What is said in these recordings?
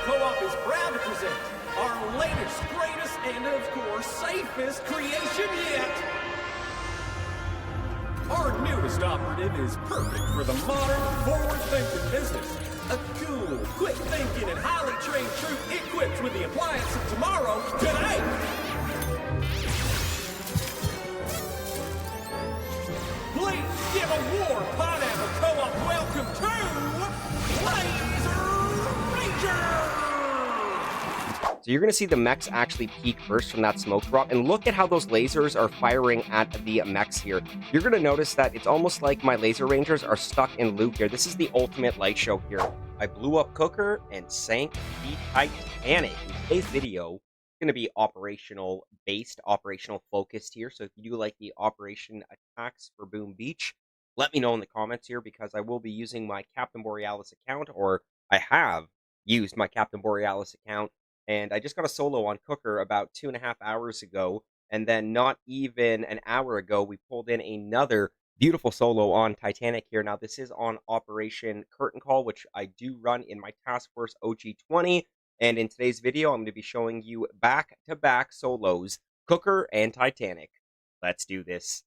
Co-op is proud to present our latest, greatest, and of course, safest creation yet. Our newest operative is perfect for the modern, forward-thinking business. A cool, quick-thinking, and highly trained troop equipped with the appliance of tomorrow today. Please give a warm Pineapple Co-op welcome to Laser Ranger! So you're going to see the mechs actually peek first from that smoke drop, and look at how those lasers are firing at the mechs here. You're going to notice that it's almost like my laser rangers are stuck in loop here. This is the ultimate light show here. I blew up Cooker and sank the Titanic. In today's video, it's going to be operational based, operational focused here. So if you do like the operation attacks for Boom Beach, let me know in the comments here, because I will be using my Captain Borealis account, or I have used my Captain Borealis account. And I just got a solo on Cooker about 2.5 hours ago, and then not even an hour ago, we pulled in another beautiful solo on Titanic here. Now, this is on Operation Curtain Call, which I do run in my Task Force OG20, and in today's video, I'm going to be showing you back-to-back solos, Cooker and Titanic. Let's do this.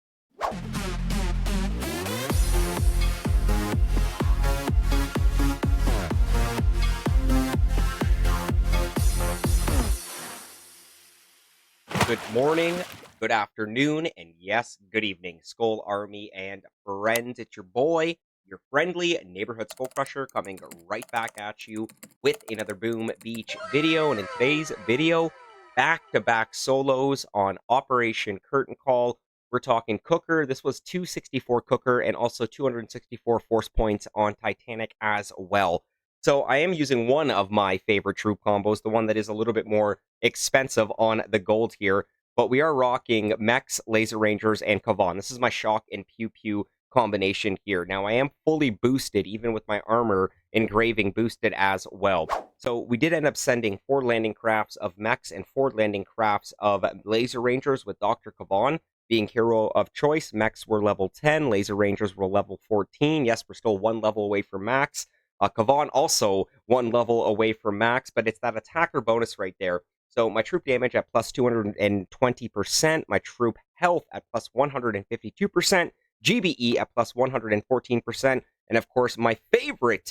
Good morning, good afternoon, and yes, good evening, Skull Army and friends. It's your boy, your friendly neighborhood SkullCrusher, coming right back at you with another Boom Beach video. And in today's video, back-to-back solos on Operation Curtain Call. We're talking Cooker. This was 264 Cooker and also 264 force points on Titanic as well. So I am using one of my favorite troop combos, the one that is a little bit more expensive on the gold here, but we are rocking Mechs, Laser Rangers, and Kavan. This is my Shock and Pew Pew combination here. Now, I am fully boosted, even with my armor engraving boosted as well. So we did end up sending 4 landing crafts of Mechs and 4 landing crafts of Laser Rangers, with Dr. Kavan being hero of choice. Mechs were level 10, Laser Rangers were level 14. Yes, we're still 1 level away from max. Kavan also 1 level away from max, but it's that attacker bonus right there. So my troop damage at plus 220%, my troop health at plus 152%, GBE at plus 114%, and of course my favorite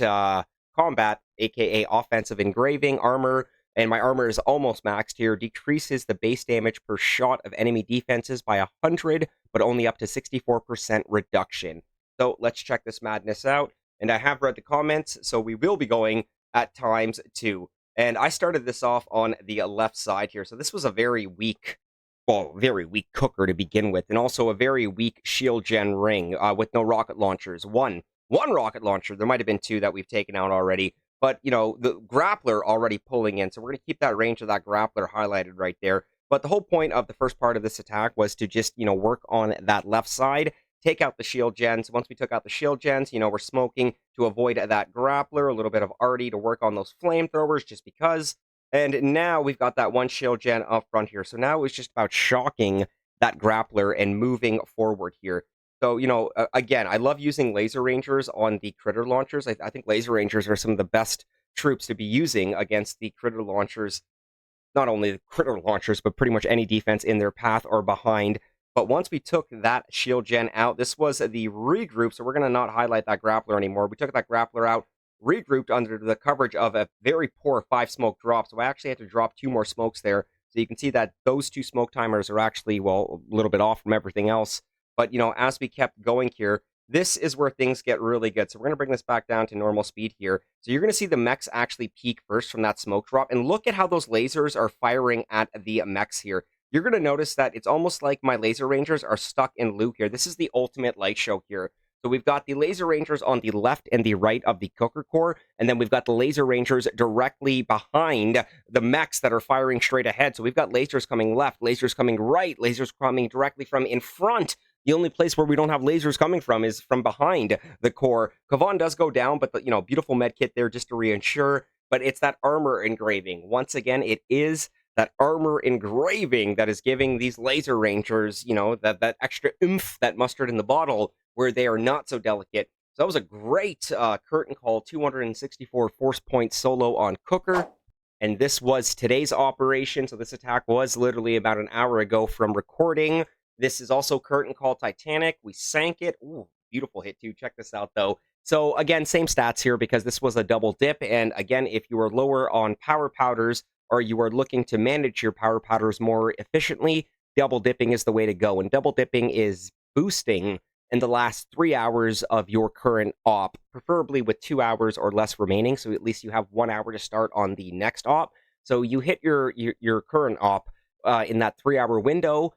combat, aka offensive engraving armor, and my armor is almost maxed here, decreases the base damage per shot of enemy defenses by 100, but only up to 64% reduction. So let's check this madness out. And I have read the comments, so we will be going at times too. And I started this off on the left side here. So this was a very weak Cooker to begin with, and also a very weak shield gen ring with no rocket launchers. One rocket launcher. There might have been 2 that we've taken out already. But, you know, the grappler already pulling in. So we're going to keep that range of that grappler highlighted right there. But the whole point of the first part of this attack was to just, you know, work on that left side. Take out the shield gens. Once we took out the shield gens, you know, we're smoking to avoid that grappler, a little bit of arty to work on those flamethrowers just because. And now we've got that 1 shield gen up front here. So now it's just about shocking that grappler and moving forward here. So, you know, again, I love using Laser Rangers on the critter launchers. I think Laser Rangers are some of the best troops to be using against the critter launchers. Not only the critter launchers, but pretty much any defense in their path or behind. But once we took that shield gen out, this was the regroup, so we're going to not highlight that grappler anymore. We took that grappler out, regrouped under the coverage of a very poor 5 smoke drop, so I actually had to drop 2 more smokes there. So you can see that those 2 smoke timers are actually, well, a little bit off from everything else. But, you know, as we kept going here, this is where things get really good. So we're going to bring this back down to normal speed here. So you're going to see the mechs actually peek first from that smoke drop, and look at how those lasers are firing at the mechs here. You're going to notice that it's almost like my Laser Rangers are stuck in loop here. This is the ultimate light show here. So we've got the Laser Rangers on the left and the right of the Cooker core, and then we've got the Laser Rangers directly behind the mechs that are firing straight ahead. So we've got lasers coming left, lasers coming right, lasers coming directly from in front. The only place where we don't have lasers coming from is from behind the core. Kavan does go down, but, you know, beautiful med kit there just to reassure. But it's that armor engraving. Once again, it is that armor engraving that is giving these Laser Rangers, you know, that extra oomph, that mustard in the bottle, where they are not so delicate. So that was a great curtain call, 264 force point solo on Cooker. And this was today's operation. So this attack was literally about an hour ago from recording. This is also Curtain Call Titanic. We sank it. Ooh, beautiful hit too. Check this out though. So again, same stats here because this was a double dip. And again, if you are lower on power powders or you are looking to manage your power powders more efficiently, double dipping is the way to go. And double dipping is boosting in the last 3 hours of your current op, preferably with 2 hours or less remaining. So at least you have 1 hour to start on the next op. So you hit your current op in that 3-hour window,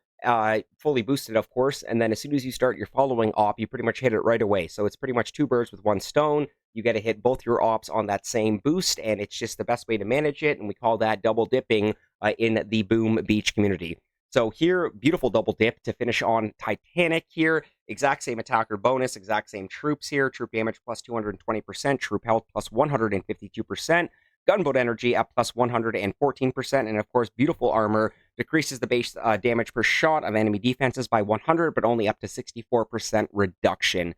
fully boosted, of course. And then as soon as you start your following op, you pretty much hit it right away. So it's pretty much 2 birds with 1 stone. You get to hit both your ops on that same boost, and it's just the best way to manage it. And we call that double dipping in the Boom Beach community. So here, beautiful double dip to finish on Titanic here. Exact same attacker bonus, exact same troops here. Troop damage plus 220%, troop health plus 152%, gunboat energy at plus 114%, and of course, beautiful armor. Decreases the base damage per shot of enemy defenses by 100, but only up to 64% reduction.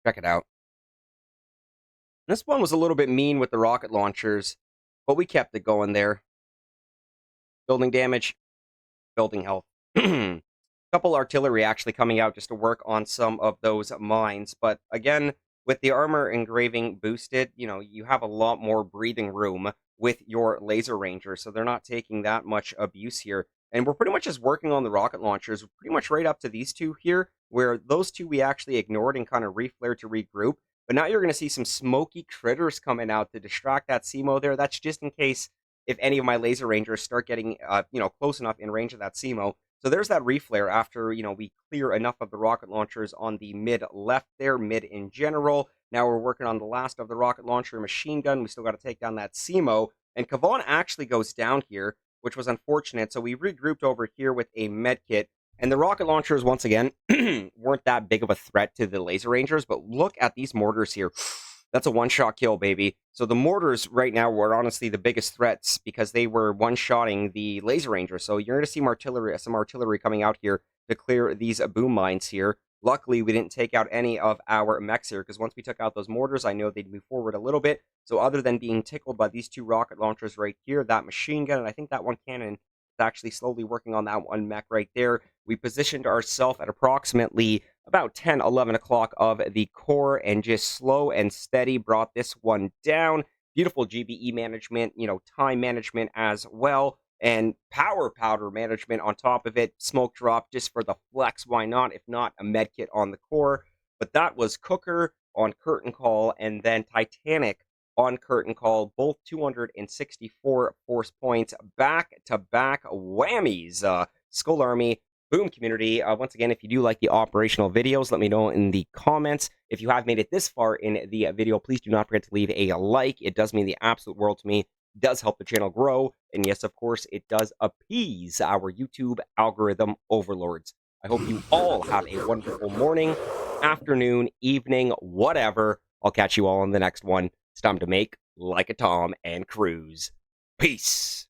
Check it out. This one was a little bit mean with the rocket launchers, but we kept it going there. Building damage, building health. Couple artillery actually coming out just to work on some of those mines. But again, with the armor engraving boosted, you have a lot more breathing room with your laser rangers, so they're not taking that much abuse here. And we're pretty much just working on the rocket launchers, pretty much right up to these two here, where those two we actually ignored and kind of reflared to regroup. But now you're going to see some smoky critters coming out to distract that SEMO there. That's just in case if any of my laser rangers start getting, close enough in range of that SEMO. So there's that reflare after, we clear enough of the rocket launchers on the mid left there, mid in general. Now we're working on the last of the rocket launcher machine gun. We still got to take down that SEMO. And Kavan actually goes down here, which was unfortunate. So we regrouped over here with a med kit. And the rocket launchers, once again, weren't that big of a threat to the laser rangers. But look at these mortars here. That's a one-shot kill, baby. So the mortars right now were honestly the biggest threats because they were one-shotting the laser rangers. So you're going to see some artillery coming out here to clear these boom mines here. Luckily, we didn't take out any of our mechs here because once we took out those mortars, I know they'd move forward a little bit. So other than being tickled by these 2 rocket launchers right here, that machine gun, and I think that one cannon is actually slowly working on that one mech right there. We positioned ourselves at approximately about 10, 11 o'clock of the core and just slow and steady brought this one down. Beautiful GBE management, time management as well, and power powder management on top of it. Smoke drop just for the flex, why not? If not, a med kit on the core. But that was Cooker on Curtain Call and then Titanic on Curtain Call, both 264 force points, back-to-back whammies. Skull Army, Boom community. Once again, if you do like the operational videos, let me know in the comments. If you have made it this far in the video, please do not forget to leave a like. It does mean the absolute world to me. It does help the channel grow. And yes, of course, it does appease our YouTube algorithm overlords. I hope you all have a wonderful morning, afternoon, evening, whatever. I'll catch you all on the next one. It's time to make like a Tom and cruise. Peace.